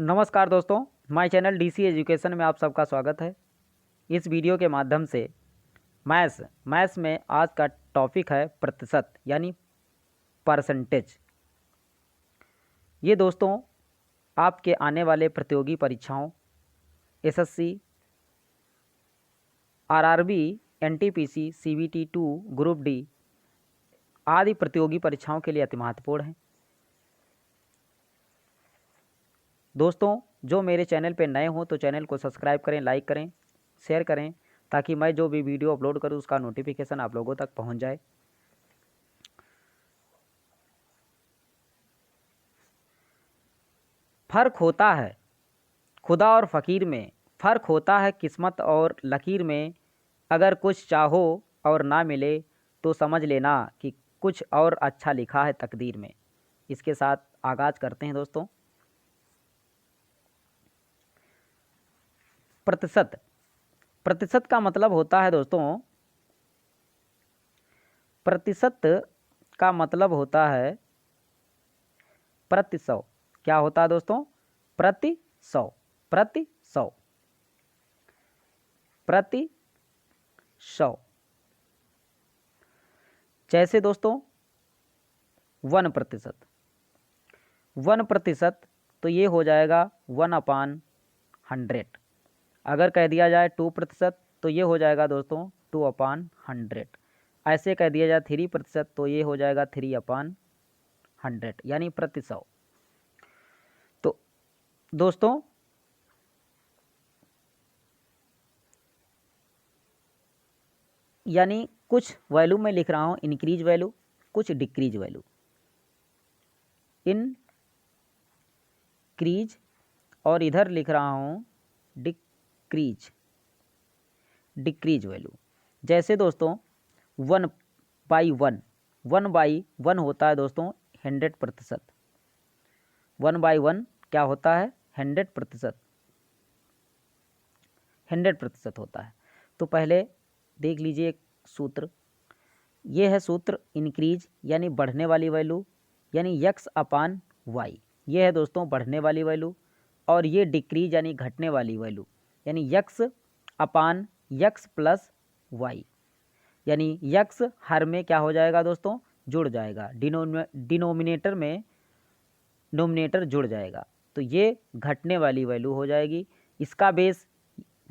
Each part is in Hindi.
नमस्कार दोस्तों, माय चैनल डीसी एजुकेशन में आप सबका स्वागत है। इस वीडियो के माध्यम से मैथ्स में आज का टॉपिक है प्रतिशत यानी परसेंटेज। ये दोस्तों आपके आने वाले प्रतियोगी परीक्षाओं SSC, RRB, NTPC, CBT 2, group D आदि प्रतियोगी परीक्षाओं के लिए अति महत्वपूर्ण है। दोस्तों जो मेरे चैनल पर नए हों तो चैनल को सब्सक्राइब करें, लाइक करें, शेयर करें ताकि मैं जो भी वीडियो अपलोड करूं उसका नोटिफिकेशन आप लोगों तक पहुंच जाए। फ़र्क होता है खुदा और फ़कीर में, फ़र्क होता है किस्मत और लकीर में। अगर कुछ चाहो और ना मिले तो समझ लेना कि कुछ और अच्छा लिखा है तकदीर में। इसके साथ आगाज़ करते हैं दोस्तों। प्रतिशत का मतलब होता है दोस्तों, प्रतिशत का मतलब होता है प्रति सौ। क्या होता है दोस्तों? प्रति सौ, प्रति सौ, प्रति सौ। जैसे दोस्तों 1%, 1% तो ये हो जाएगा 1/100। अगर कह दिया जाए 2% तो ये हो जाएगा दोस्तों 2/100। ऐसे कह दिया जाए 3% तो ये हो जाएगा 3/100 यानी प्रति सौ। तो दोस्तों यानी कुछ वैल्यू में लिख रहा हूँ इंक्रीज वैल्यू, कुछ डिक्रीज वैल्यू। इंक्रीज और इधर लिख रहा हूँ डिक्रीज वैल्यू। जैसे दोस्तों 1/1, 1/1 होता है दोस्तों 100%। 1/1 क्या होता है? 100%, 100% होता है। तो पहले देख लीजिए एक सूत्र। ये है सूत्र इंक्रीज यानी बढ़ने वाली वैल्यू यानी x/y। ये है दोस्तों बढ़ने वाली वैल्यू। और ये डिक्रीज यानी घटने वाली वैल्यू यानी x/x प्लस y। यानी x हर में क्या हो जाएगा दोस्तों? जुड़ जाएगा। डिनोमिनेटर में नोमिनेटर जुड़ जाएगा। तो ये घटने वाली वैल्यू हो जाएगी। इसका बेस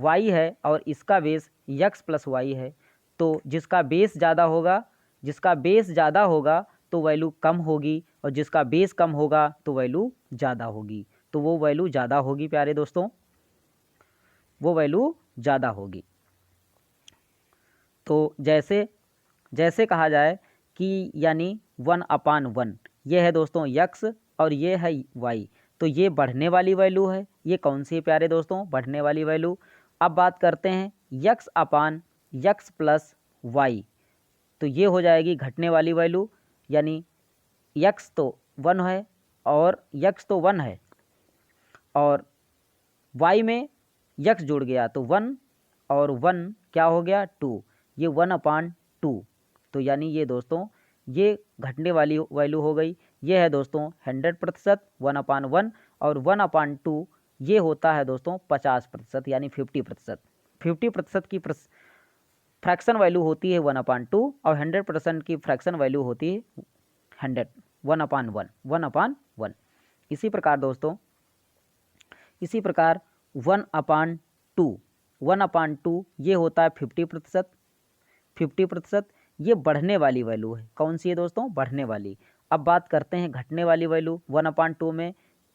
y है और इसका बेस x प्लस y है। तो जिसका बेस ज़्यादा होगा तो वैल्यू कम होगी, और जिसका बेस कम होगा तो वैल्यू ज़्यादा होगी। तो वो वैल्यू ज़्यादा होगी प्यारे दोस्तों, वो वैल्यू ज़्यादा होगी। तो जैसे कहा जाए कि यानी 1/1 ये है दोस्तों x और ये है y। तो ये बढ़ने वाली वैल्यू है। ये कौन सी है प्यारे दोस्तों? बढ़ने वाली वैल्यू। अब बात करते हैं x/x प्लस y। तो ये हो जाएगी घटने वाली वैल्यू। यानी x तो 1 है और x तो 1 है और y में x जुड़ गया तो 1 और 1 क्या हो गया? 2। ये 1/2। तो यानी ये दोस्तों ये घटने वाली वैल्यू हो गई। ये है दोस्तों 100%, 1/1 और 1/2 ये होता है दोस्तों 50% यानी 50%। 50% की फ्रैक्शन वैल्यू होती है 1/2 और 100% की फ्रैक्शन वैल्यू होती है 1/1, 1/1। इसी प्रकार दोस्तों 1/2 ये होता है 50%। 50% ये बढ़ने वाली वैल्यू है। कौन सी है दोस्तों? बढ़ने वाली। अब बात करते हैं घटने वाली वैल्यू। 1/2 में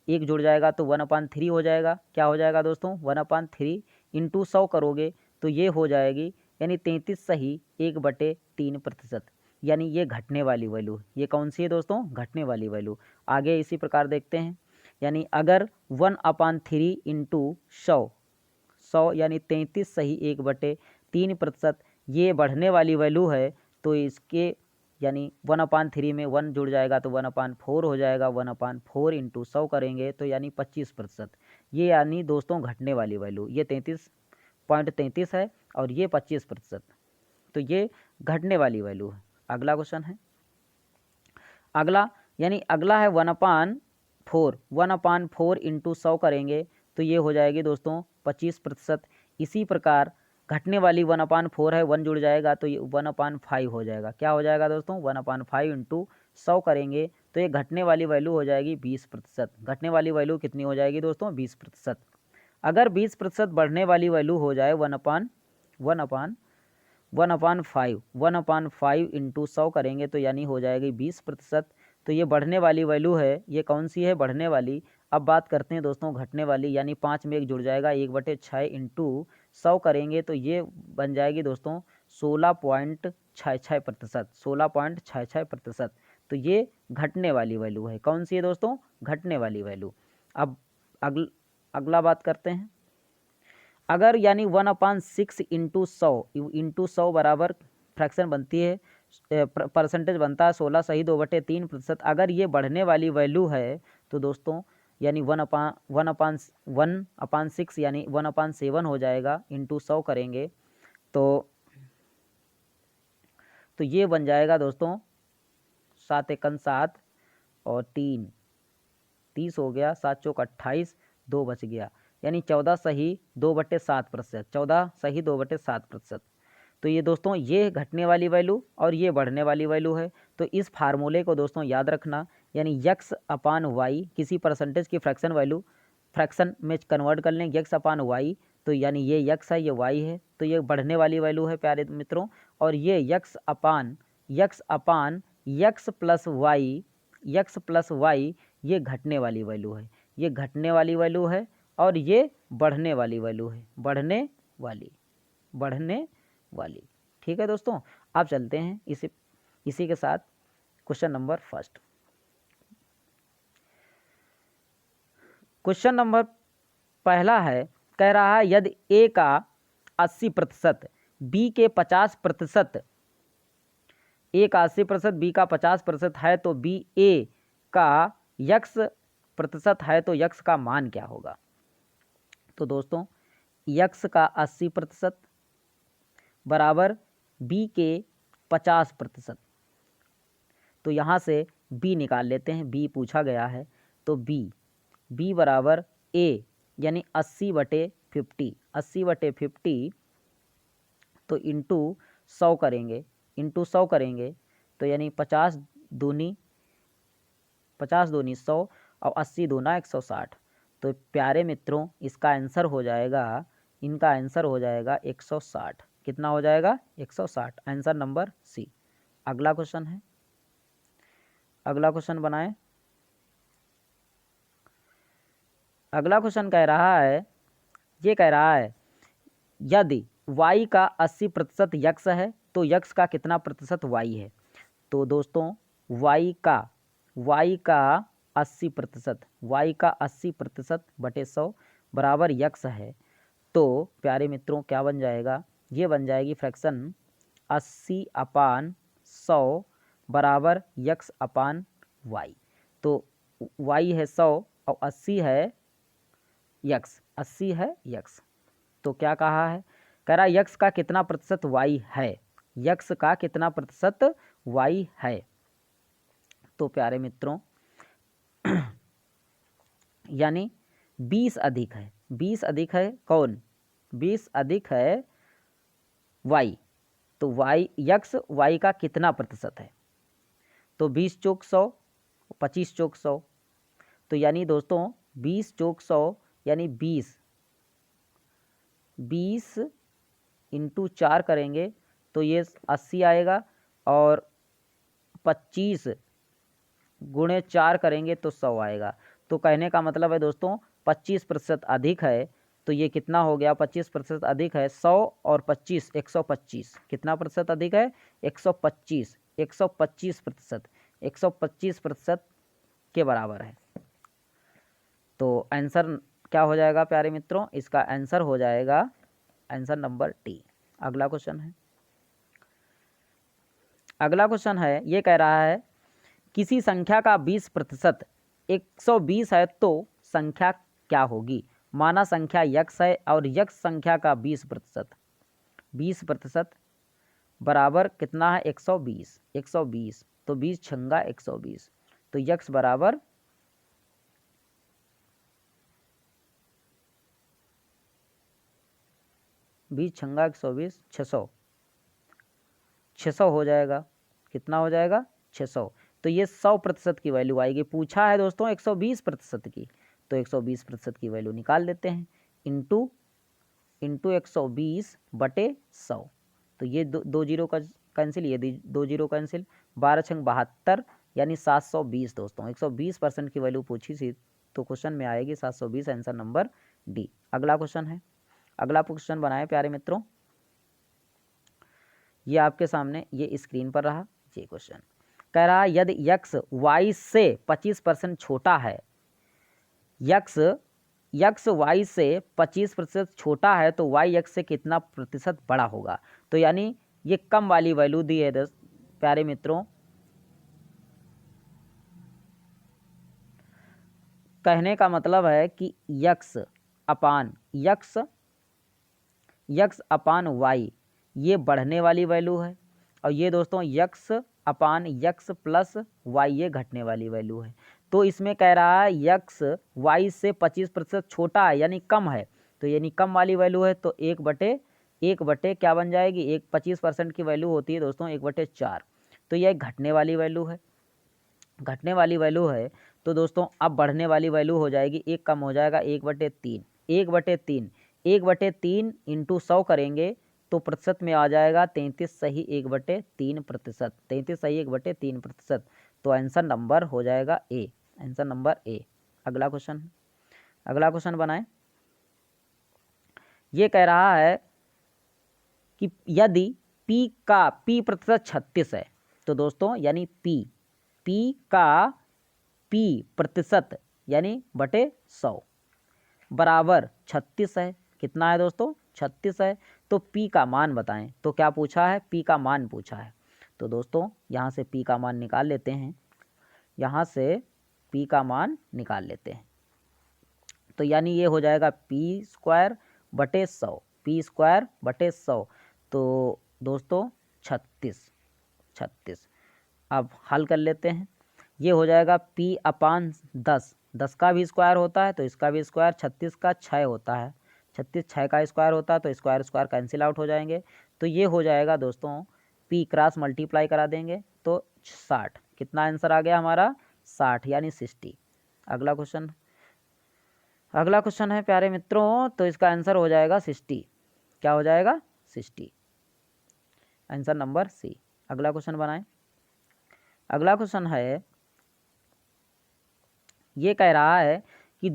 एक जुड़ जाएगा तो 1/3 हो जाएगा। क्या हो जाएगा दोस्तों? 1/3 इंटू 100 करोगे तो ये हो जाएगी यानी 33 सही 1/3%। यानी ये घटने वाली वैल्यू। ये कौन सी है दोस्तों? घटने वाली वैल्यू। आगे इसी प्रकार देखते हैं। यानी अगर 1/3 इंटू 100 यानी 33 सही 1/3% ये बढ़ने वाली वैल्यू है। तो इसके यानी 1/3 में 1 जुड़ जाएगा तो 1/4 हो जाएगा। 1/4 इंटू 100 करेंगे तो यानी 25%। ये यानी दोस्तों घटने वाली वैल्यू। ये 33.33 है और ये 25%। तो ये घटने वाली वैल्यू है। अगला क्वेश्चन है। अगला है 1/4 4, 1/4 इंटू 100 करेंगे तो ये हो जाएगी दोस्तों 25%। इसी प्रकार घटने वाली 1/4 है, 1 जुड़ जाएगा तो ये 1/5 हो जाएगा। क्या हो जाएगा दोस्तों 1/5 इंटू 100 करेंगे तो ये घटने वाली वैल्यू हो जाएगी 20%। घटने वाली वैल्यू कितनी हो जाएगी दोस्तों 20%। अगर 20% बढ़ने वाली वैल्यू हो जाए 1/5 इंटू 100 करेंगे तो यानी हो जाएगी 20%। तो ये बढ़ने वाली वैल्यू है, ये कौन सी है बढ़ने वाली। अब बात करते हैं दोस्तों घटने वाली, यानी 5 में 1 जुड़ जाएगा, 1/6 इंटू 100 करेंगे तो ये बन जाएगी दोस्तों 16.66%। 16.66%। तो ये घटने वाली वैल्यू है। कौन सी है दोस्तों घटने वाली वैल्यू। अब अगला बात करते हैं। अगर यानी 1/6 इंटू 100 बराबर फ्रैक्शन बनती है, परसेंटेज बनता है 16 सही 2/3%। अगर ये बढ़ने वाली वैल्यू है तो दोस्तों यानी 1/6 यानी 1/7 हो जाएगा, इंटू 100 करेंगे तो ये बन जाएगा दोस्तों 7 एकम 7 और 3 30 हो गया, 7 चौक 28, 2 बच गया, यानी 14 सही 2/7%। 14 सही 2/7%। तो ये दोस्तों ये घटने वाली वैल्यू और ये बढ़ने वाली वैल्यू है। तो इस फार्मूले को दोस्तों याद रखना, यानी x/y किसी परसेंटेज की फ्रैक्शन वैल्यू फ्रैक्शन में कन्वर्ट कर लें x/y, तो यानी ये x है ये y है, तो ये बढ़ने वाली वैल्यू है प्यारे मित्रों। और ये x प्लस वाई ये घटने वाली वैल्यू है। ये घटने वाली वैल्यू है और ये बढ़ने वाली वैल्यू है, बढ़ने वाली। ठीक है दोस्तों, आप चलते हैं इसी के साथ question number first. Question number पहला है, कह रहा है यदि ए का 80%, बी के 50%, ए का 80%, बी का 50% है तो बी ए का x% है तो x का मान क्या होगा। तो दोस्तों x का 80% बराबर b के 50%। तो यहाँ से b निकाल लेते हैं, b पूछा गया है तो b बराबर a यानी 80/50, 80/50 तो इंटू 100 करेंगे तो यानी 50 दूनी 100 और 80 दूना 160। तो प्यारे मित्रों इसका आंसर हो जाएगा, इनका आंसर हो जाएगा 160। कितना हो जाएगा 160, आंसर नंबर सी। अगला क्वेश्चन है, अगला क्वेश्चन बनाएं। अगला क्वेश्चन कह रहा है, ये कह रहा है यदि y का 80% x है तो x का कितना प्रतिशत y है। तो दोस्तों y का 80%, y का 80% बटे 100 बराबर x है। तो प्यारे मित्रों क्या बन जाएगा, ये बन जाएगी फ्रैक्शन 80/100 बराबर x/y। तो y है 100 और 80 है x, 80 है x। तो क्या कहा है, कह रहा x का कितना प्रतिशत y है, x का कितना प्रतिशत y है। तो प्यारे मित्रों यानी 20 अधिक है, 20 अधिक है कौन, 20 अधिक है y। तो x y का कितना प्रतिशत है, तो 20 चौक 100, 25 चौक 100, तो यानी दोस्तों 20 चौक 100 यानी 20 इंटू 4 करेंगे तो ये 80 आएगा, और 25 गुणे 4 करेंगे तो 100 आएगा। तो कहने का मतलब है दोस्तों 25% अधिक है, तो ये कितना हो गया 25% अधिक है, 100 और 25 125। कितना प्रतिशत अधिक है 125, 125%, 125% के बराबर है। तो आंसर क्या हो जाएगा प्यारे मित्रों, इसका आंसर हो जाएगा आंसर नंबर टी। अगला क्वेश्चन है, अगला क्वेश्चन है, ये कह रहा है किसी संख्या का 20% 120 है तो संख्या क्या होगी। माना संख्या x है और x संख्या का 20%, 20% बराबर कितना है 120, 120 तो 20 छंगा 120, तो x बराबर 20 छंगा 120, 600, 600 हो जाएगा। कितना हो जाएगा? 600। तो ये 100% की वैल्यू आएगी। पूछा है दोस्तों 120% की, तो 120% की वैल्यू निकाल लेते हैं। इंटू 120 बटे 100, तो ये दो जीरो का कैंसिल, ये दो जीरो कैंसिल, 12 छंग 72 यानी 720 दोस्तों। 120% की वैल्यू पूछी थी तो क्वेश्चन में आएगी 720, आंसर नंबर डी। अगला क्वेश्चन है, अगला क्वेश्चन बनाए प्यारे मित्रों। ये आपके सामने ये स्क्रीन पर रहा ये क्वेश्चन। कह रहा है यदि यक्स वाई से 25% छोटा है, यक्स वाई से 25% छोटा है तो वाई यक्स से कितना प्रतिशत बड़ा होगा। तो यानी ये कम वाली वैल्यू दी है प्यारे मित्रों। कहने का मतलब है कि यक्स अपान वाई ये बढ़ने वाली वैल्यू है, और ये दोस्तों यक्स अपान यक्स प्लस वाई ये घटने वाली वैल्यू है। तो इसमें कह रहा है यक्स वाई से 25% छोटा है यानी कम है, तो यानी कम वाली वैल्यू है, तो एक बटे क्या बन जाएगी? 25% की वैल्यू होती है दोस्तों 1/4, तो यह घटने वाली वैल्यू है। घटने वाली वैल्यू है तो दोस्तों अब बढ़ने वाली वैल्यू हो जाएगी, एक कम हो जाएगा 1/3, 1/3 इंटू 100 करेंगे तो प्रतिशत में आ जाएगा 33 सही 1/3 प्रतिशत, 33 सही 1/3 प्रतिशत। तो आंसर नंबर हो जाएगा ए, आंसर नंबर ए। अगला क्वेश्चन बनाएं। ये कह रहा है कि यदि P प्रतिशत 36 है, तो दोस्तों यानी P प्रतिशत यानी बटे 100 बराबर 36 है। कितना है दोस्तों? 36 है। तो P का मान बताएं। तो क्या पूछा है? P का मान पूछा है। तो दोस्तों यहाँ से P का मान निकाल लेते हैं, यहाँ से P का मान निकाल लेते हैं। तो यानी ये हो जाएगा P² बटे 100, P² बटे 100, तो दोस्तों 36। अब हल कर लेते हैं। ये हो जाएगा P अपान 10, 10 का भी स्क्वायर होता है तो इसका भी स्क्वायर, 36 का 6 होता है, 36 6 का स्क्वायर होता है तो स्क्वायर कैंसिल आउट हो जाएंगे। तो ये हो जाएगा दोस्तों P क्रॉस मल्टीप्लाई करा देंगे तो 60। कितना आंसर आ गया हमारा? 60 यानी 60। अगला क्वेश्चन है प्यारे मित्रों, तो इसका आंसर हो जाएगा 60। क्या हो जाएगा? 60, आंसर नंबर सी। अगला क्वेश्चन बनाएं। अगला क्वेश्चन है, ये कह रहा है कि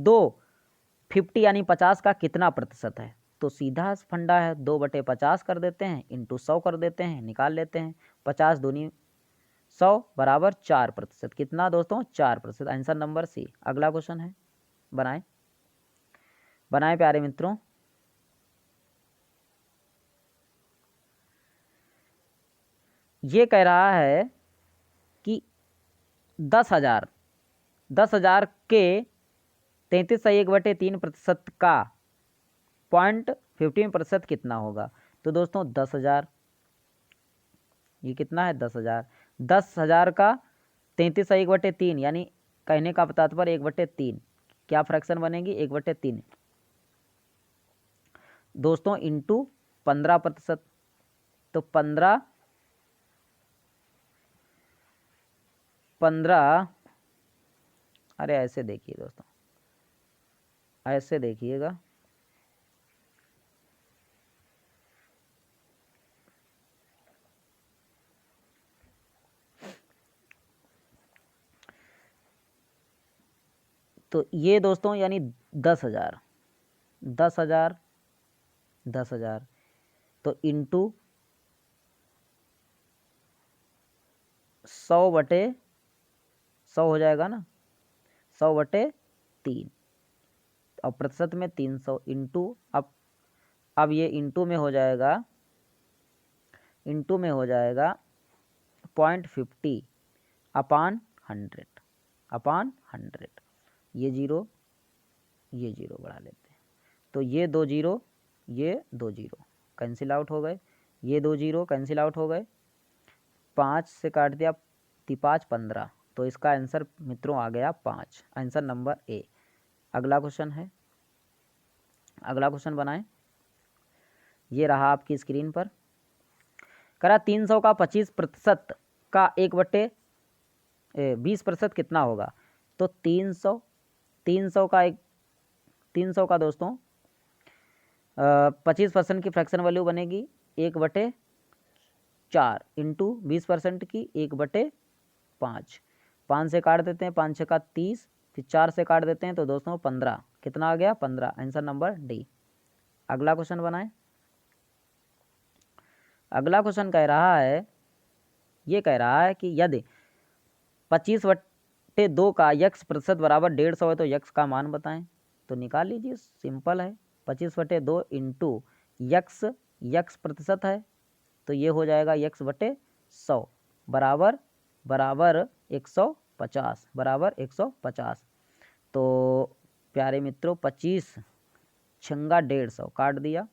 50 यानी 50 का कितना प्रतिशत है। तो सीधा फंडा है, 2/50 कर देते हैं इंटू 100 कर देते हैं, निकाल लेते हैं। 50 दूनी 100 बराबर 4%। कितना दोस्तों? 4%, आंसर नंबर सी। अगला क्वेश्चन है, बनाएं प्यारे मित्रों। ये कह रहा है कि 10,000 के 33 सही 1/3% का 0.15% कितना होगा। तो दोस्तों 10,000, ये कितना है? 10,000। 10,000 का 33 सही 1/3 यानी कहने का तात्पर्य 1/3, क्या फ्रैक्शन बनेगी? 1/3 दोस्तों इंटू 15%, तो 15 अरे ऐसे देखिए दोस्तों, ऐसे देखिएगा, तो ये दोस्तों यानी 10,000 तो इंटू 100/100 हो जाएगा ना, 100/3 और प्रतिशत में 300 इंटू, अब ये इंटू में हो जाएगा 0.50 अपान 100 ये जीरो बढ़ा लेते हैं, तो ये 2 जीरो कैंसिल आउट हो गए, ये 2 जीरो कैंसिल आउट हो गए, 5 से काट दिया 5 15, तो इसका आंसर मित्रों आ गया 5, आंसर नंबर ए। अगला क्वेश्चन बनाएं। ये रहा आपकी स्क्रीन पर। करा 300 का 25% का 1/20% कितना होगा। तो 300 का 300 का दोस्तों 25% की फ्रैक्शन वैल्यू बनेगी 1/4 इंटू 20% की 1/5। 5 से काट देते हैं, 5 6 का 30, फिर 4 से काट देते हैं तो दोस्तों 15। कितना आ गया 15। Answer number D. अगला क्वेश्चन बनाएं। अगला क्वेश्चन कह रहा है, ये कह रहा है कि यदि 25/2 का यक्स प्रतिशत बराबर 150 है तो यक्स का मान बताएं। तो निकाल लीजिए, सिंपल है। 25/2 इंटू यक्स प्रतिशत है तो ये हो जाएगा यक्स/100 बराबर 150 बराबर 150। तो प्यारे मित्रों 25 छंगा 150 काट दिया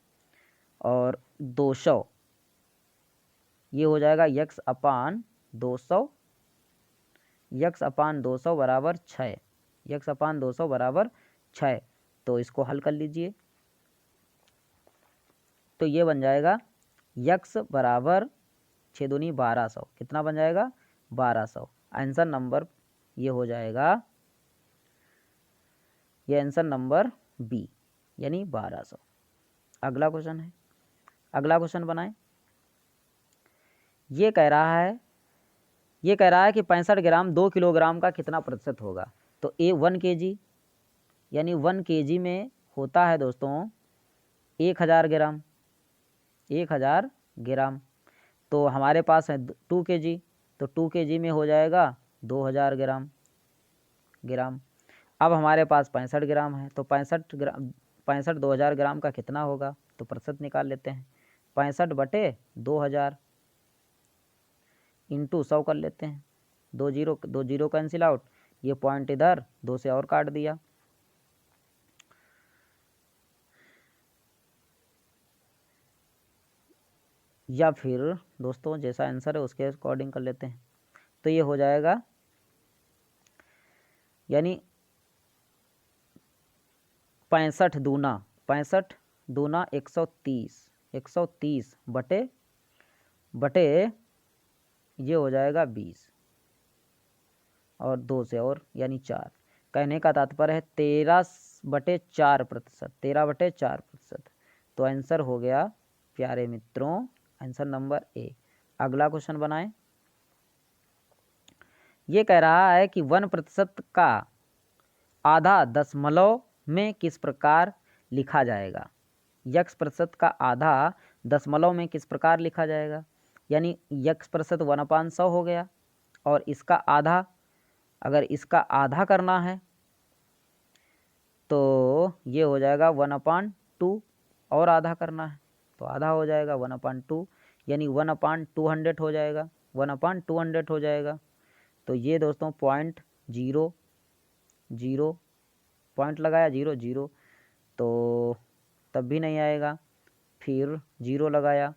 और 200, ये हो जाएगा यक्स/200 बराबर 6। यक्स/200 बराबर 6। तो इसको हल कर लीजिए तो ये बन जाएगा यक्स बराबर 6 दूनी 1200। कितना बन जाएगा 1200। आंसर नंबर ये हो जाएगा, ये आंसर नंबर बी यानी 1200। अगला क्वेश्चन है, अगला क्वेश्चन बनाएं। ये कह रहा है कि 65 ग्राम 2 किलोग्राम का कितना प्रतिशत होगा। तो 1 kg यानी 1 kg में होता है दोस्तों 1000 ग्राम। 1000 ग्राम तो हमारे पास है 2 kg, तो 2 kg में हो जाएगा 2000 ग्राम। अब हमारे पास 65 ग्राम है तो 65 2000 ग्राम का कितना होगा। तो प्रतिशत निकाल लेते हैं। 65/2000 इंटू 100 कर लेते हैं। 2 जीरो कैंसिल आउट, ये पॉइंट इधर 2 से और काट दिया। या फिर दोस्तों जैसा आंसर है उसके अकॉर्डिंग कर लेते हैं। तो ये हो जाएगा यानी 65 दूना 130 बटे ये हो जाएगा 20 और 2 से और यानी 4। कहने का तात्पर्य है 13/4%। तो आंसर हो गया प्यारे मित्रों आंसर नंबर ए। अगला क्वेश्चन बनाएं। ये कह रहा है कि 1% का आधा दशमलव में किस प्रकार लिखा जाएगा। यक्स प्रतिशत का आधा दशमलव में किस प्रकार लिखा जाएगा। यानी यक्स प्रतिशत 1/100 हो गया और इसका आधा, अगर इसका आधा करना है तो ये हो जाएगा 1/2 और आधा करना है तो आधा हो जाएगा 1/2 यानी 1/200 हो जाएगा। 1/200 हो जाएगा। तो ये दोस्तों 0.00 पॉइंट लगाया 0 तो तब भी नहीं आएगा। फिर 0 लगाया,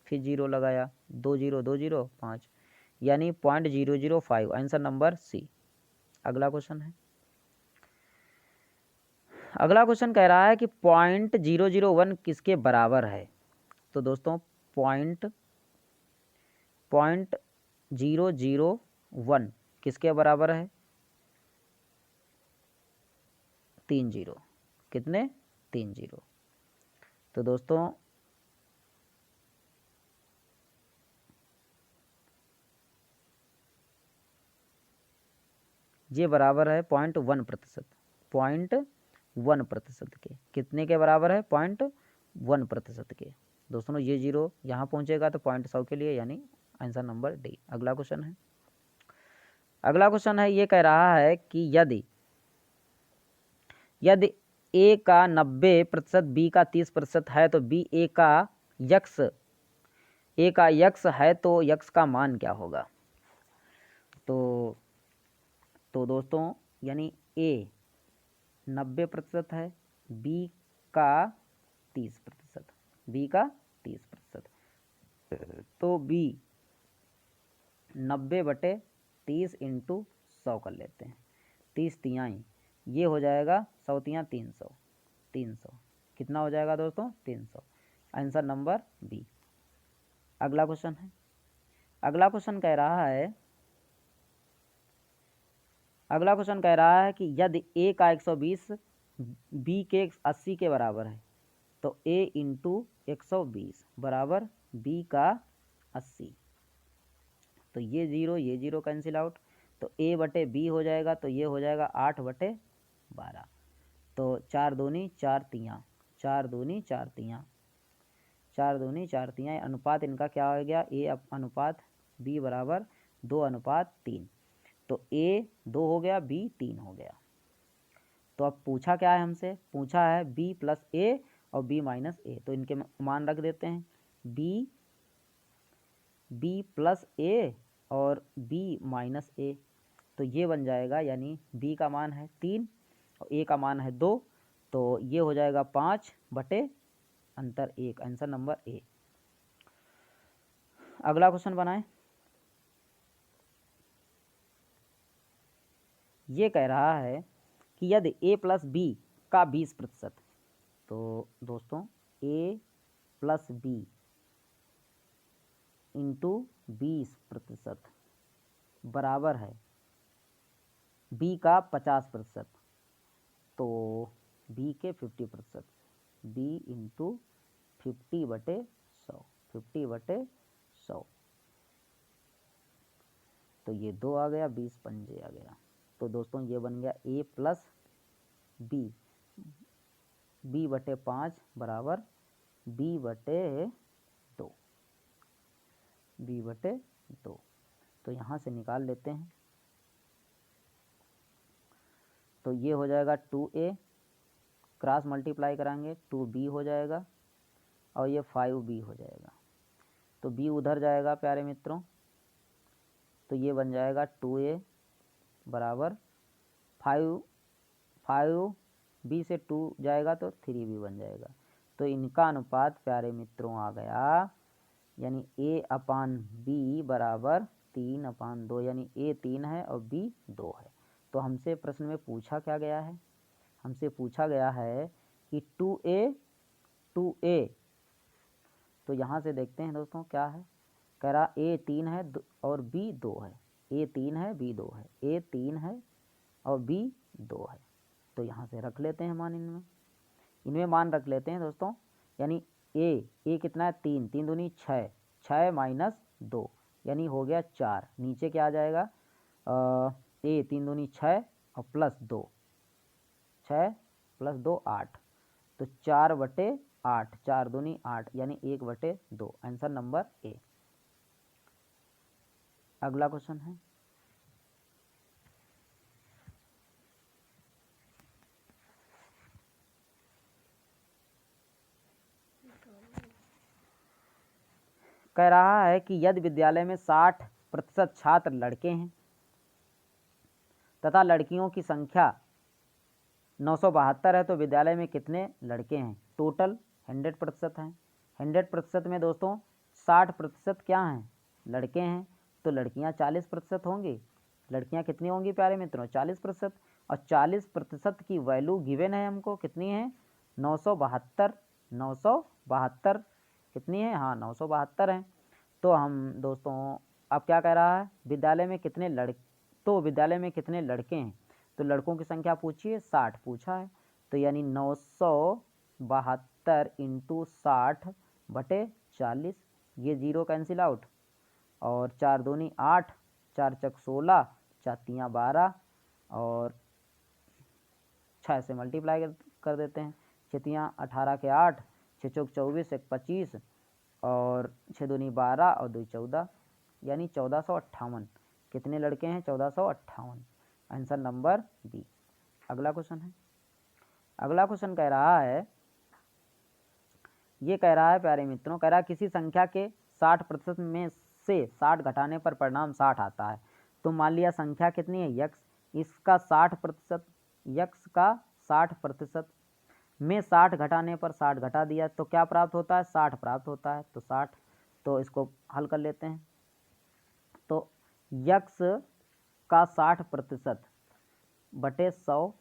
फिर 0 लगाया, 2 0 5 यानी 0.005। Answer number c. अगला क्वेश्चन है, अगला क्वेश्चन कह रहा है कि 0.001 किसके बराबर है। तो दोस्तों 0.001 किसके बराबर है 30। कितने 30। तो दोस्तों ये बराबर है 0.1%। 0.1% के कितने के बराबर है 0.1% के। दोस्तों ये 0 यहाँ पहुँचेगा तो 100 के लिए यानी आंसर नंबर डी। अगला क्वेश्चन है, अगला क्वेश्चन है ये कह रहा है कि यदि ए का 90% बी का 30% है तो बी ए का यक्स है तो यक्स का मान क्या होगा। तो दोस्तों यानी ए 90% है, बी का 30%, तो बी 90/30 इंटू 100 कर लेते हैं। 30 तिहाई ये हो जाएगा 100 तियाँ 300। कितना हो जाएगा दोस्तों 300। Answer number b. अगला क्वेश्चन है, अगला क्वेश्चन कह रहा है, अगला क्वेश्चन कह रहा है कि यदि ए का 120 बी के 80 के बराबर है तो ए इंटू 120 बराबर बी का 80। तो ये जीरो कैंसिल आउट, तो ए बटे बी हो जाएगा, तो ये हो जाएगा 8/12। तो 4 दूनी 4 तियाँ, 4 दूनी 4 तियाँ, 4 दूनी 4 तियाँ, अनुपात इनका क्या हो गया, ए अनुपात बी बराबर 2/3। तो ए 2 हो गया, बी 3 हो गया। तो अब पूछा क्या है हमसे, पूछा है बी प्लस ए और बी माइनस ए, तो इनके मान रख देते हैं, बी प्लस ए और बी माइनस ए। तो ये बन जाएगा, यानी बी का मान है 3 और ए का मान है 2, तो ये हो जाएगा 5/1, आंसर नंबर ए। अगला क्वेश्चन बनाएं। ये कह रहा है कि यदि ए प्लस बी का 20%, तो दोस्तों ए प्लस बी इंटू 20% बराबर है बी का 50%, तो बी के 50%, बी इंटू 50/100, 50/100, तो ये 2 आ गया, 20 पंजे आ गया। तो दोस्तों ये बन गया ए प्लस बी, बी बटे 5 बराबर बी बटे 2, बी बटे 2। तो यहाँ से निकाल लेते हैं, तो ये हो जाएगा 2a, क्रॉस मल्टीप्लाई कराएंगे 2b हो जाएगा और ये 5b हो जाएगा। तो b उधर जाएगा प्यारे मित्रों, तो ये बन जाएगा 2a बराबर 5b से 2 जाएगा तो 3b बन जाएगा। तो इनका अनुपात प्यारे मित्रों आ गया, यानी a/b बराबर 3/2, यानी a 3 है और b 2 है। तो हमसे प्रश्न में पूछा क्या गया है, हमसे पूछा गया है कि 2a, तो यहाँ से देखते हैं दोस्तों क्या है, कह रहा a 3 है और b 2 है, a 3 है b 2 है, a 3 है और b 2 है। तो यहाँ से रख लेते हैं मान, इनमें मान रख लेते हैं दोस्तों, यानी a कितना है 3, 3 दूनी 6, 6 माइनस 2 यानी हो गया 4, नीचे क्या आ जाएगा, a 3 दूनी 6 और प्लस 2, 6 प्लस 2 8, तो 4/8, 4 दूनी 8 यानी 1/2, आंसर नंबर ए। अगला क्वेश्चन है, कह रहा है कि यदि विद्यालय में 60% छात्र लड़के हैं तथा लड़कियों की संख्या 972 है, तो विद्यालय में कितने लड़के हैं। टोटल 100% हैं, 100% में दोस्तों 60% क्या हैं, लड़के हैं, तो लड़कियां 40% होंगी। लड़कियां कितनी होंगी प्यारे मित्रों, 40%, और 40% की वैल्यू गिवन है हमको, कितनी है 972, 972 कितनी है, हाँ 972 है। तो हम दोस्तों अब क्या कह रहा है, विद्यालय में कितने तो विद्यालय में कितने लड़के हैं, तो लड़कों की संख्या पूछिए 60 पूछा है, तो यानी 972 इंटू 60/40, ये जीरो कैंसिल आउट, और 4 दूनी 8, 4 चक 16, 4 तियाँ 12 और 6 से मल्टीप्लाई कर देते हैं, 6 तियाँ 18 के 8, 6 चौक 24, 1 25 और 6 दूनी 12 और 2 14, यानी 1458। कितने लड़के हैं, 1458, आंसर नंबर बी। अगला क्वेश्चन है, अगला क्वेश्चन कह रहा है, ये कह रहा है प्यारे मित्रों, कह रहा है किसी संख्या के 60% में से 60 घटाने पर परिणाम 60 आता है। तो मान लिया संख्या कितनी है यक्स, इसका 60%, यक्स का 60% में 60 घटाने पर 60 घटा दिया तो क्या प्राप्त होता है, 60 प्राप्त होता है। तो 60, तो इसको हल कर लेते हैं, तो यक्स का 60% बटे 100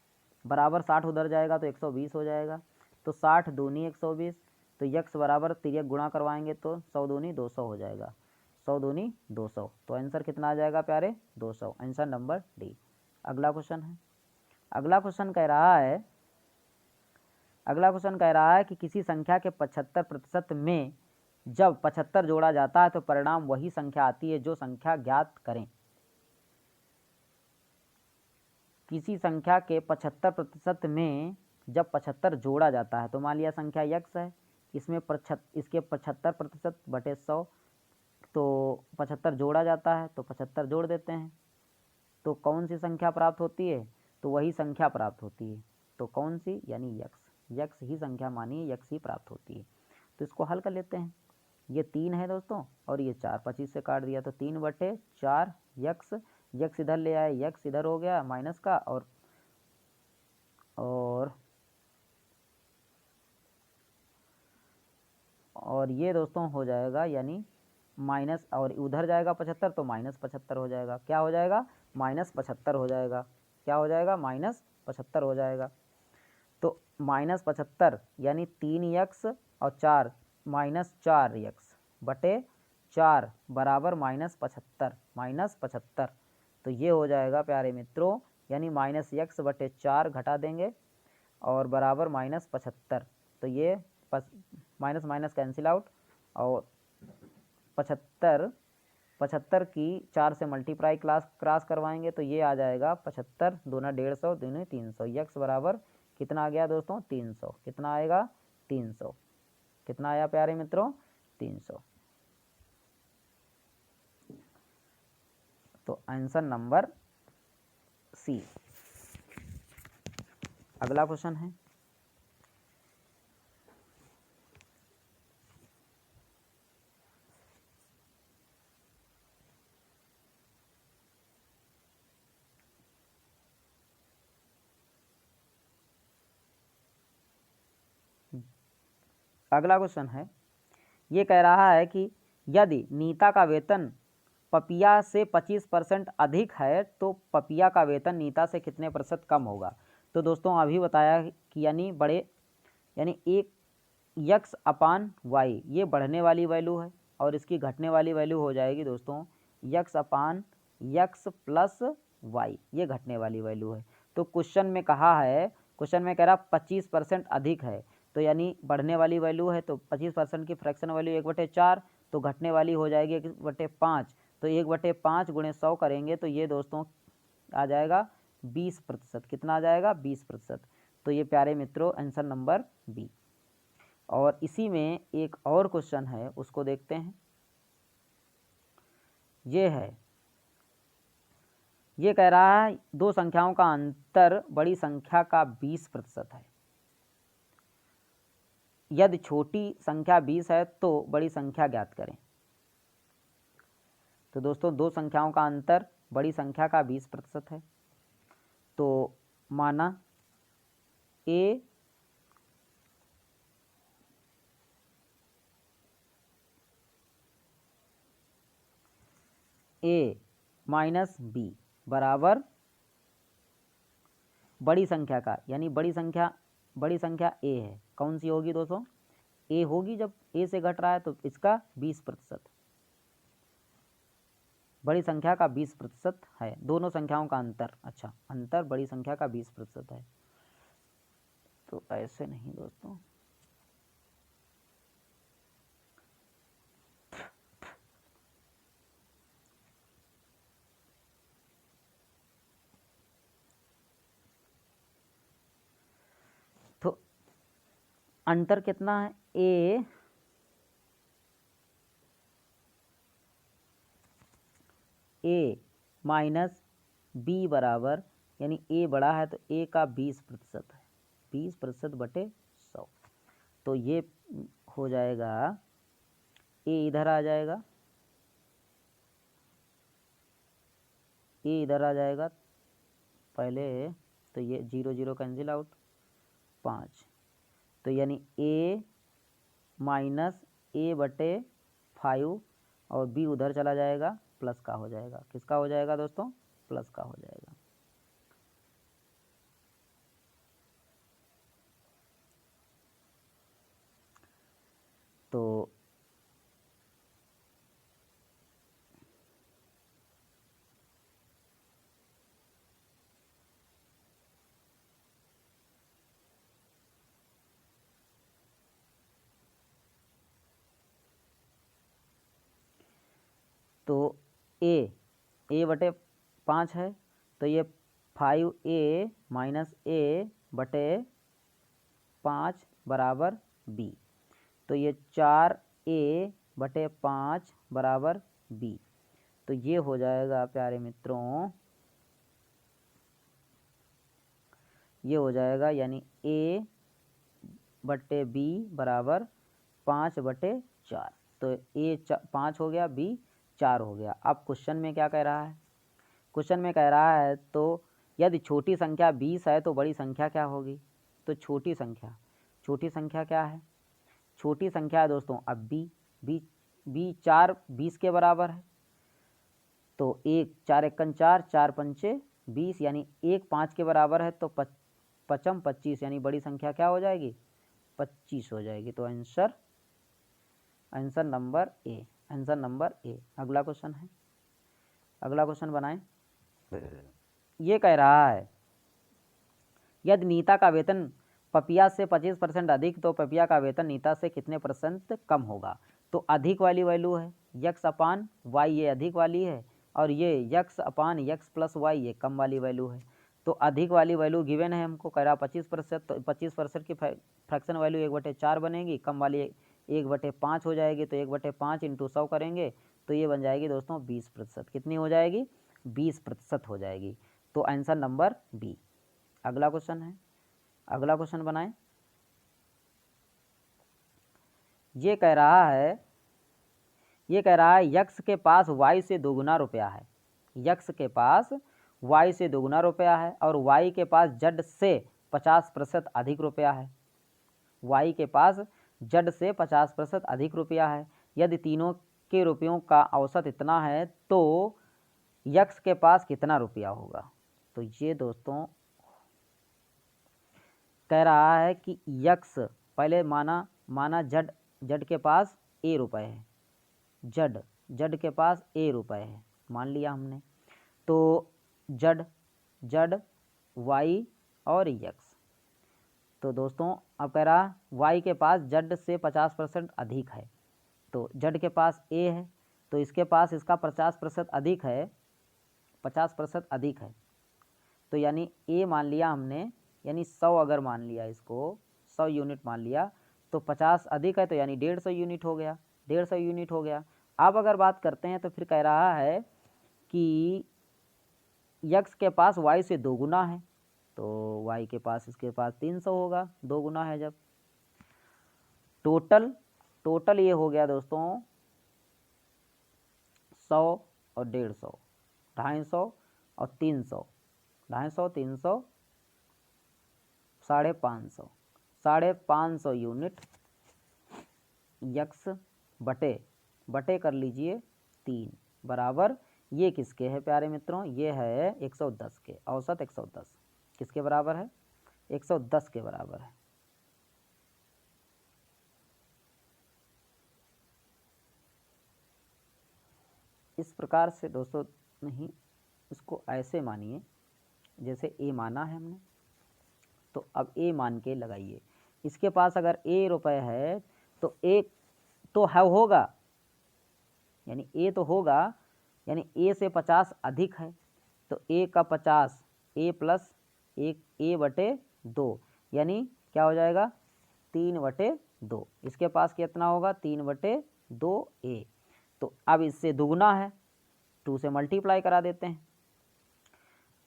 बराबर 60 उधर जाएगा तो 120 हो जाएगा, तो 60 दूनी 120, तो यक्स बराबर तिर्यक गुणा करवाएंगे तो 100 दूनी 200 हो जाएगा, 100 दूनी 200। तो आंसर कितना आ जाएगा प्यारे 200, आंसर नंबर डी। अगला क्वेश्चन है, अगला क्वेश्चन कह रहा है कि किसी संख्या के 75% में जब 75 जोड़ा जाता है तो परिणाम वही संख्या आती है जो संख्या ज्ञात करें। किसी संख्या के 75% में जब 75 जोड़ा जाता है, तो मान लिया संख्या यक्स है, इसमें इसके 75% बटे 100, तो 75 जोड़ा जाता है तो 75 जोड़ देते हैं, तो कौन सी संख्या प्राप्त होती है, तो वही संख्या प्राप्त होती है। तो कौन सी, यानी यक्स ही संख्या मानिए, यक्स ही प्राप्त होती है। तो इसको हल कर लेते हैं। ये 3 है दोस्तों और ये 4, 25 से काट दिया तो 3/4 यक्स इधर ले आए, यक्स इधर हो गया माइनस का, और ये दोस्तों हो जाएगा, यानी माइनस, और उधर जाएगा 75 तो -75 हो जाएगा। क्या हो जाएगा, -75 हो जाएगा। क्या हो जाएगा, -75 हो जाएगा। तो -75 यानी 3x और 4 -4x बटे 4 बराबर -75। तो ये हो जाएगा प्यारे मित्रों, यानी -x बटे 4 घटा देंगे और बराबर -75। तो ये माइनस माइनस कैंसिल आउट, और 75 की 4 से मल्टीप्लाई क्रॉस करवाएंगे तो ये आ जाएगा 75 दूना 150 दूनी 300। यक्स बराबर कितना आ गया दोस्तों, 300। कितना आएगा, 300। कितना आया प्यारे मित्रों, 300। तो आंसर नंबर सी। अगला क्वेश्चन है, ये कह रहा है कि यदि नीता का वेतन पपिया से 25% अधिक है तो पपिया का वेतन नीता से कितने प्रतिशत कम होगा। तो दोस्तों अभी बताया कि यानी एक यक्स अपान वाई, ये बढ़ने वाली वैल्यू है और इसकी घटने वाली वैल्यू हो जाएगी दोस्तों यक्स अपान यक्स प्लस वाई, ये घटने वाली वैल्यू है। तो क्वेश्चन में कह रहा 25% अधिक है, तो यानी बढ़ने वाली वैल्यू है, तो 25% की फ्रैक्शन वैल्यू 1/4, तो घटने वाली हो जाएगी 1/5। तो 1/5 गुणे 100 करेंगे तो ये दोस्तों आ जाएगा 20%। कितना आ जाएगा, 20%। तो ये प्यारे मित्रों आंसर नंबर बी। और इसी में एक और क्वेश्चन है, उसको देखते हैं। ये कह रहा है दो संख्याओं का अंतर बड़ी संख्या का 20% है। यदि छोटी संख्या 20 है तो बड़ी संख्या ज्ञात करें। तो दोस्तों दो संख्याओं का अंतर बड़ी संख्या का 20% है, तो माना ए माइनस बी बराबर बड़ी संख्या का, यानी बड़ी संख्या ए है। कौन सी होगी दोस्तों, ए होगी, जब ए से घट रहा है तो इसका 20%। बड़ी संख्या का 20% है, दोनों संख्याओं का अंतर। अच्छा, अंतर बड़ी संख्या का 20% है, तो ऐसे नहीं दोस्तों, तो अंतर कितना है, ए माइनस बी बराबर, यानी ए बड़ा है तो ए का 20% है, 20% बटे 100। तो ये हो जाएगा, ए इधर आ जाएगा, ए इधर आ जाएगा पहले, तो ये 0 0 कैंसिल आउट, 5। तो यानी ए माइनस ए बटे 5 और बी उधर चला जाएगा, प्लस का हो जाएगा। किसका हो जाएगा दोस्तों, प्लस का हो जाएगा। ए बटे 5 है, तो ये 5a माइनस ए बटे 5 बराबर b, तो ये 4a बटे 5 बराबर b। तो ये हो जाएगा प्यारे मित्रों, ये हो जाएगा यानी a बटे b बराबर 5 बटे 4। तो a 5 हो गया, b 4 हो गया। अब क्वेश्चन में क्या कह रहा है? क्वेश्चन में कह रहा है तो यदि छोटी संख्या 20 है तो बड़ी संख्या क्या होगी? तो छोटी संख्या क्या है? छोटी संख्या है दोस्तों अब b 4 20 के बराबर है, तो 1 4 एकन 4 4 पंचे 20 यानी 1 5 के बराबर है, तो पचम 25 यानी बड़ी संख्या क्या हो जाएगी? 25 हो जाएगी। तो आंसर नंबर ए। अगला क्वेश्चन है, अगला क्वेश्चन बनाएं। ये कह रहा है यदि नीता का वेतन पपिया से 25% अधिक तो पपिया का वेतन नीता से कितने % कम होगा? तो अधिक वाली वैल्यू है यक्स अपान वाई, ये अधिक वाली है, और ये यक्स अपान यक्स प्लस वाई ये कम वाली वैल्यू है। तो अधिक वाली वैल्यू गिवन है हमको, कह रहा 25%, तो 25% की फ्रैक्शन वैल्यू 1/4 बनेगी, कम वाली 1/5 हो जाएगी, तो 1/5 इंटू 100 करेंगे तो ये बन जाएगी दोस्तों 20%। कितनी हो जाएगी? 20% हो जाएगी। तो आंसर नंबर बी। अगला क्वेश्चन है, अगला क्वेश्चन बनाएं। ये कह रहा है यक्स के पास वाई से 2 गुना रुपया है, यक्स के पास वाई से 2 गुना रुपया है, और वाई के पास जड से 50% अधिक रुपया है, वाई के पास जड से 50% अधिक रुपया है। यदि तीनों के रुपयों का औसत इतना है तो यक्स के पास कितना रुपया होगा? तो ये दोस्तों कह रहा है कि यक्स पहले माना जड के पास ए रुपये है, जड के पास ए रुपये है मान लिया हमने, तो जड वाई और यक्स। तो दोस्तों अब कह रहा वाई के पास जड से 50% अधिक है, तो जड के पास ए है, तो इसके पास इसका 50% अधिक है, 50% अधिक है, तो यानी ए मान लिया हमने, यानी 100 अगर मान लिया इसको, 100 यूनिट मान लिया, तो 50 अधिक है तो यानी 150 यूनिट हो गया, 150 यूनिट हो गया। अब अगर बात करते हैं तो फिर कह रहा है कि यक्स के पास वाई से 2 गुना है, तो वाई के पास इसके पास 300 होगा, 2 गुना है जब। टोटल ये हो गया दोस्तों 100 और 150, 250 और 300, 250 300 550, 550 यूनिट यक्स बटे कर लीजिए 3 बराबर, ये किसके है प्यारे मित्रों? ये है 110 के, औसत 110 किसके बराबर है? 110 के बराबर है। इस प्रकार से दोस्तों नहीं, इसको ऐसे मानिए जैसे ए माना है हमने, तो अब ए मान के लगाइए। इसके पास अगर ए रुपये है तो ए तो है होगा, यानी ए तो होगा, यानी ए से 50 अधिक है, तो ए का 50 ए प्लस 1 ए बटे 2 यानी क्या हो जाएगा? 3/2। इसके पास कितना होगा? 3/2 ए। तो अब इससे दुगुना है, 2 से मल्टीप्लाई करा देते हैं,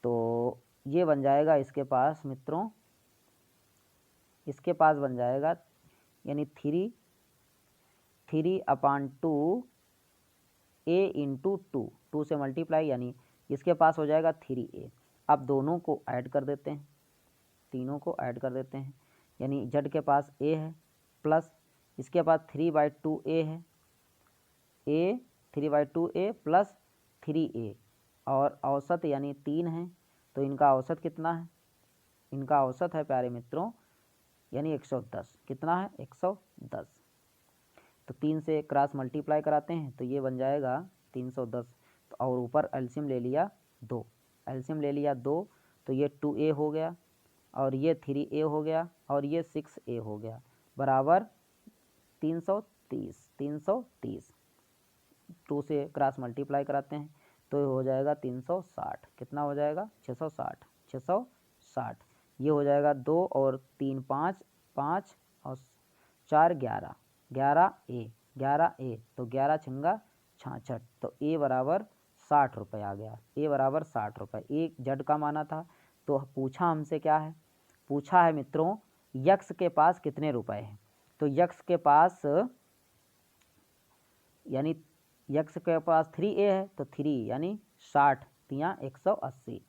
तो ये बन जाएगा इसके पास मित्रों, इसके पास बन जाएगा यानी 3/2 ए इंटू 2 से मल्टीप्लाई, यानी इसके पास हो जाएगा 3a। अब दोनों को ऐड कर देते हैं, तीनों को ऐड कर देते हैं, यानी जड के पास a है प्लस इसके पास 3/2a है, a 3/2a प्लस 3a, और औसत यानी 3 है, तो इनका औसत कितना है? इनका औसत है प्यारे मित्रों यानी 110। कितना है? 110। तो 3 से क्रॉस मल्टीप्लाई कराते हैं तो ये बन जाएगा 310, तो और ऊपर एलसीएम ले लिया 2, एलसीएम ले लिया 2, तो ये 2a हो गया, और ये 3a हो गया, और ये 6a हो गया, बराबर 330। 2 से क्रॉस मल्टीप्लाई कराते हैं तो हो जाएगा 360, कितना हो जाएगा 660, 660। ये हो जाएगा 2 और 3 5, 5 और 4 11, 11 ए, तो 11 छिंगा 66, तो ए बराबर 60 रुपये आ गया। ए बराबर 60 रुपये, एक जड का माना था। तो पूछा हमसे क्या है, पूछा है मित्रों यक्स के पास कितने रुपए हैं। तो यक्स के पास यानी यक्स के पास 3a है, तो 3 यानी 60 तियाँ 180,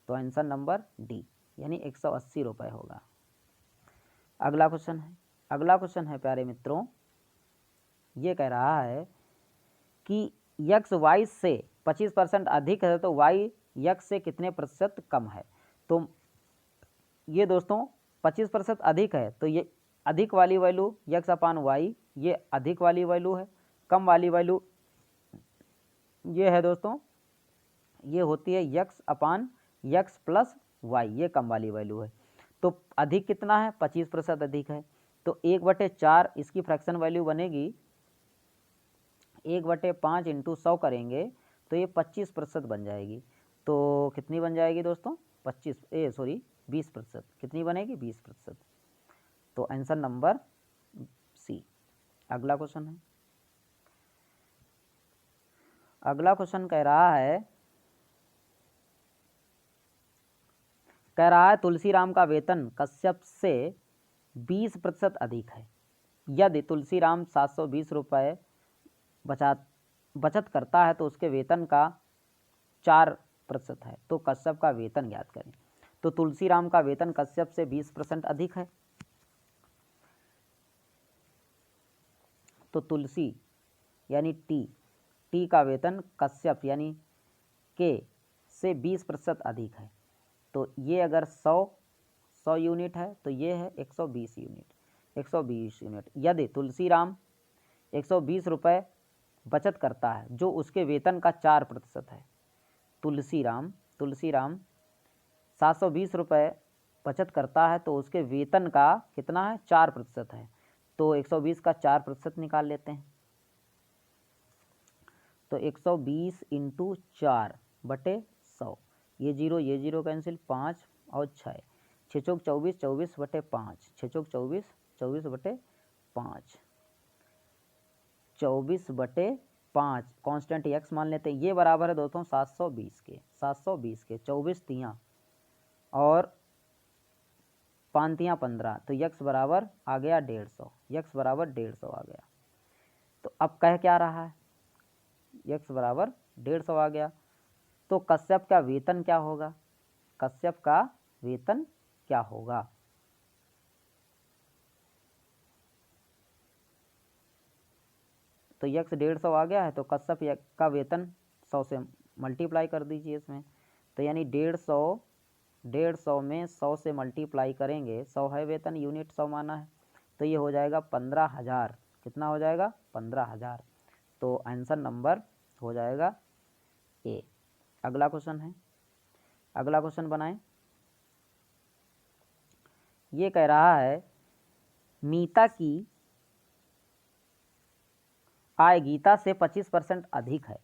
तो आंसर नंबर डी यानी 180 रुपये होगा। अगला क्वेश्चन है, अगला क्वेश्चन है प्यारे मित्रों, ये कह रहा है कि यक्स वाई से 25% अधिक है तो वाई यक्स से कितने प्रतिशत कम है। तो ये दोस्तों 25% अधिक है, तो ये अधिक वाली वैल्यू यक्स अपान वाई, ये अधिक वाली वैल्यू है। कम वाली वैल्यू ये है दोस्तों, ये होती है यक्स अपान यक्स प्लस वाई, ये कम वाली वैल्यू है। तो अधिक कितना है, 25% अधिक है। तो 1/4 इसकी फ्रैक्शन वैल्यू बनेगी, 1/5 इंटू 100 करेंगे तो ये 25% बन जाएगी। तो कितनी बन जाएगी दोस्तों, 20%। कितनी बनेगी, 20%। तो आंसर नंबर सी। अगला क्वेश्चन है, अगला क्वेश्चन कह रहा है तुलसीराम का वेतन कश्यप से 20% अधिक है। यदि तुलसीराम 720 रुपये बचत करता है तो उसके वेतन का 4% है, तो कश्यप का वेतन ज्ञात करें। तो तुलसीराम का वेतन कश्यप से 20% अधिक है, तो तुलसी यानी टी का वेतन कश्यप यानी के से 20% अधिक है। तो ये अगर 100 यूनिट है तो ये है 120 यूनिट। यदि तुलसीराम 120 रुपये बचत करता है जो उसके वेतन का 4% है। तुलसीराम 720 रुपये बचत करता है तो उसके वेतन का कितना है, 4% है। तो 120 का 4% निकाल लेते हैं। तो 120 इंटू 4/100, ये जीरो कैंसिल, 5 और 6, 6 चौक 24, 24/5, 6 चौक 24, 24/5, 24/5 कांस्टेंट एक्स मान लेते हैं। ये बराबर है दोस्तों 720 के, 24 तियाँ और 5 तियाँ 15, तो यक्स बराबर आ गया 150, यक्स बराबर 150 आ गया। तो अब कह क्या रहा है, यक्स बराबर 150 आ गया। तो कश्यप का वेतन क्या होगा, कश्यप का वेतन क्या होगा। तो यक्स 150 आ गया है, तो कश्यप का वेतन 100 से मल्टीप्लाई कर दीजिए इसमें। तो यानी 150 में 100 से मल्टीप्लाई करेंगे, 100 है वेतन, यूनिट 100 माना है, तो ये हो जाएगा 15,000। कितना हो जाएगा, 15,000। तो आंसर नंबर हो जाएगा ए। अगला क्वेश्चन है, अगला क्वेश्चन बनाएं। ये कह रहा है मीता की आय गीता से 25% अधिक है,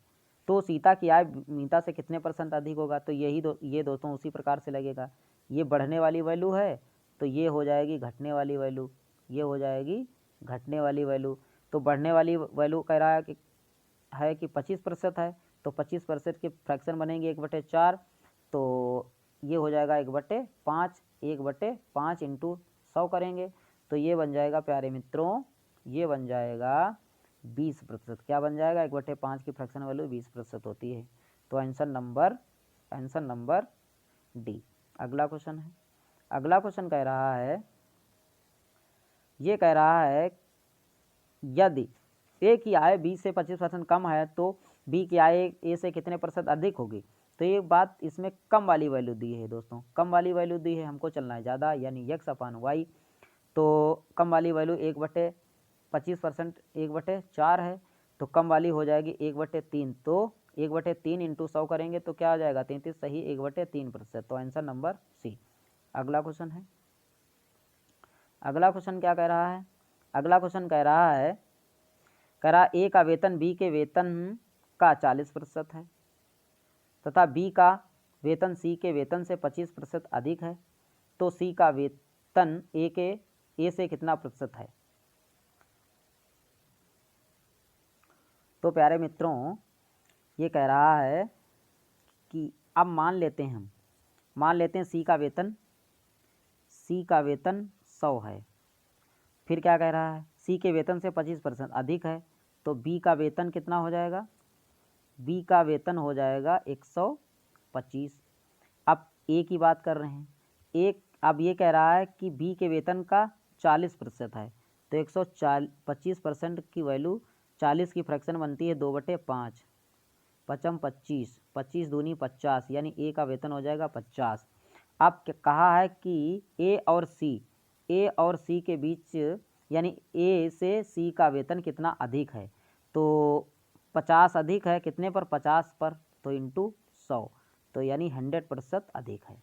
तो सीता की आय मीता से कितने परसेंट अधिक होगा। तो ये दोस्तों उसी प्रकार से लगेगा, ये बढ़ने वाली वैल्यू है तो ये हो जाएगी घटने वाली वैल्यू, ये हो जाएगी घटने वाली वैल्यू। तो बढ़ने वाली वैल्यू कह रहा है कि 25% है, तो 25% के फ्रैक्शन बनेंगे 1/4, तो ये हो जाएगा 1/5, 1/5 इंटू 100 करेंगे तो ये बन जाएगा प्यारे मित्रों, ये बन जाएगा 20%। क्या बन जाएगा, 1/5 की फ्रैक्शन वैल्यू 20% होती है। तो आंसर नंबर डी। अगला क्वेश्चन है, अगला क्वेश्चन कह रहा है, ये कह रहा है यदि ए की आय बी से 25% कम है तो बी की आय ए से कितने % अधिक होगी। तो ये बात इसमें कम वाली वैल्यू दी है दोस्तों, कम वाली वैल्यू दी है, हमको चलना है ज़्यादा यानी यक्स अपान वाई। तो कम वाली वैल्यू 1/25% 1/4 है, तो कम वाली हो जाएगी 1/3, तो 1/3 इंटू 100 करेंगे तो क्या आ जाएगा 33, सही 1/3%। तो आंसर नंबर सी। अगला क्वेश्चन है, अगला क्वेश्चन क्या कह रहा है, अगला क्वेश्चन कह रहा है ए का वेतन बी के वेतन का 40% है, तथा बी का वेतन सी के वेतन से 25% अधिक है, तो सी का वेतन ए से कितना प्रतिशत है। तो प्यारे मित्रों, ये कह रहा है कि अब मान लेते हैं सी का वेतन 100 है। फिर क्या कह रहा है, सी के वेतन से 25% अधिक है, तो बी का वेतन कितना हो जाएगा, बी का वेतन हो जाएगा 125। अब ए की बात कर रहे हैं, एक अब ये कह रहा है कि बी के वेतन का 40% है, तो 125% की वैल्यू 40 की फ्रैक्शन बनती है 2/5, 5 25, 25 दूनी 50, यानी ए का वेतन हो जाएगा 50। अब कहा है कि ए और सी के बीच, यानी ए से सी का वेतन कितना अधिक है, तो 50 अधिक है कितने पर, 50 पर, तो इंटू 100, तो यानी 100% अधिक है।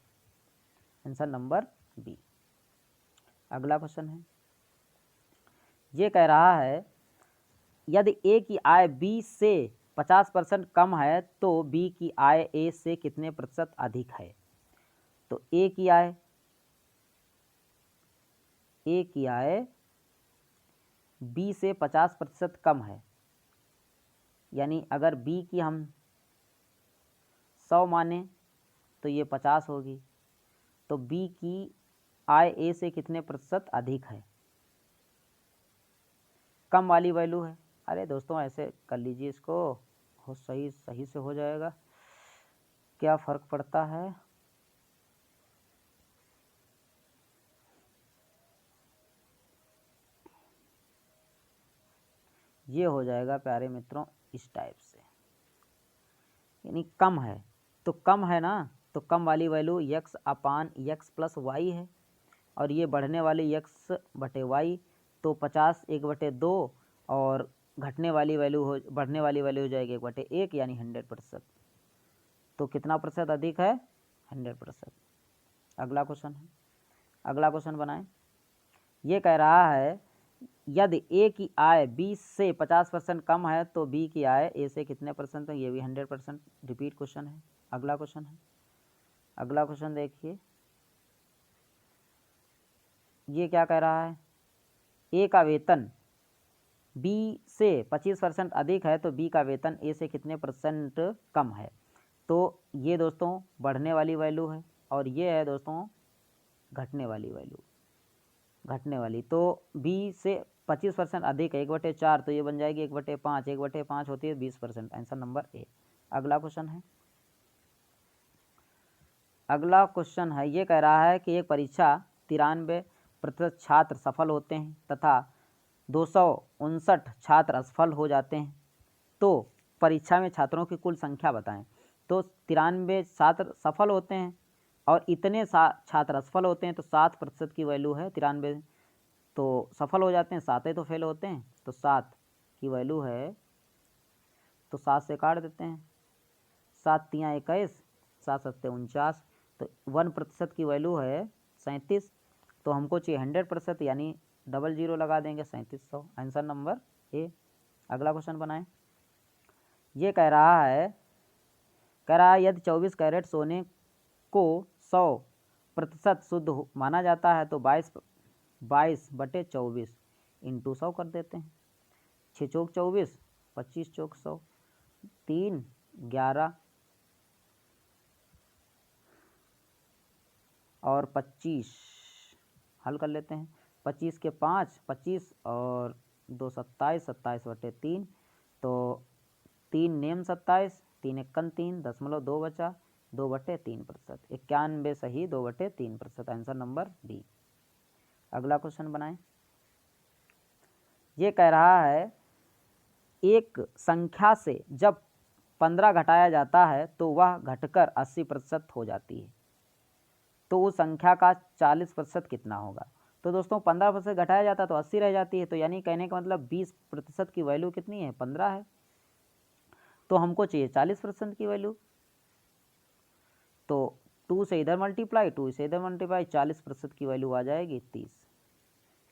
Answer number b. अगला क्वेश्चन है, ये कह रहा है यदि ए की आय बी से 50% कम है तो बी की आय ए से कितने प्रतिशत अधिक है। तो ए की आय बी से 50% कम है, यानी अगर बी की हम 100 माने तो ये 50 होगी, तो बी की आय ए से कितने प्रतिशत अधिक है, कम वाली वैल्यू है। अरे दोस्तों ऐसे कर लीजिए इसको, हो सही से हो जाएगा, क्या फ़र्क पड़ता है। ये हो जाएगा प्यारे मित्रों इस टाइप से, यानी कम है, तो कम है ना, तो कम वाली वैल्यू x/x + y है, और ये बढ़ने वाली x/y, तो 50 1/2, और बढ़ने वाली वैल्यू हो जाएगी 1/1, यानी 100%। तो कितना प्रतिशत अधिक है, 100%। अगला क्वेश्चन बनाएं। ये कह रहा है यदि ए की आय बी से 50% कम है तो बी की आय ए से कितने परसेंट है, ये भी 100% रिपीट क्वेश्चन है। अगला क्वेश्चन देखिए, ये क्या कह रहा है, ए का वेतन बी से 25% अधिक है तो बी का वेतन ए से कितने परसेंट कम है। तो ये दोस्तों बढ़ने वाली वैल्यू है, और ये है दोस्तों घटने वाली। तो बी से 25% अधिक है 1/4, तो ये बन जाएगी 1/5, 1/5 होती है 20%। Answer number A. अगला क्वेश्चन है, ये कह रहा है कि एक परीक्षा 93% छात्र सफल होते हैं तथा 259 छात्र असफल हो जाते हैं, तो परीक्षा में छात्रों की कुल संख्या बताएं। तो 93 छात्र सफल होते हैं और इतने छात्र असफल होते हैं, तो 7% की वैल्यू है 93, तो सफल हो जाते हैं 7 तो फेल होते हैं, तो 7 की वैल्यू है, तो 7 से काट देते हैं, 7 तियाँ 21, 7 सत्ते 49, तो 1% की वैल्यू है 37, तो हमको चाहिए 100%, यानी 00 लगा देंगे 3700। Answer number A. अगला क्वेश्चन बनाएं। ये कह रहा है यदि 24 कैरेट सोने को 100% शुद्ध माना जाता है तो 22/24 इंटू 100 कर देते हैं। 6 चौक 24, 25 चौक 100, 3 11 और 25 हल कर लेते हैं। 25 के 5 25 और 2 27, 27/3, तो 3 नेम 27, 3 एकन 3.2 बचा, 2/3%, 91 सही 2/3%। Answer number b. अगला क्वेश्चन बनाएं। ये कह रहा है एक संख्या से जब 15 घटाया जाता है तो वह घटकर 80% हो जाती है, तो उस संख्या का 40% कितना होगा। तो दोस्तों 15% घटाया जाता है तो 80 रह जाती है, तो यानी कहने का मतलब 20% की वैल्यू कितनी है, 15 है, तो हमको चाहिए 40% की वैल्यू। तो 2 से इधर मल्टीप्लाई, 2 से इधर मल्टीप्लाई, 40% की वैल्यू आ जाएगी 30।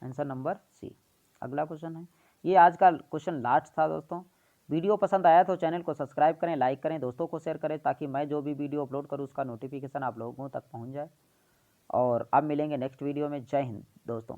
Answer number c. अगला क्वेश्चन है, ये आज का क्वेश्चन लास्ट था दोस्तों। वीडियो पसंद आया तो चैनल को सब्सक्राइब करें, लाइक करें, दोस्तों को शेयर करें, ताकि मैं जो भी वीडियो अपलोड करूँ उसका नोटिफिकेशन आप लोगों तक पहुँच जाए। और अब मिलेंगे नेक्स्ट वीडियो में। जय हिंद दोस्तों।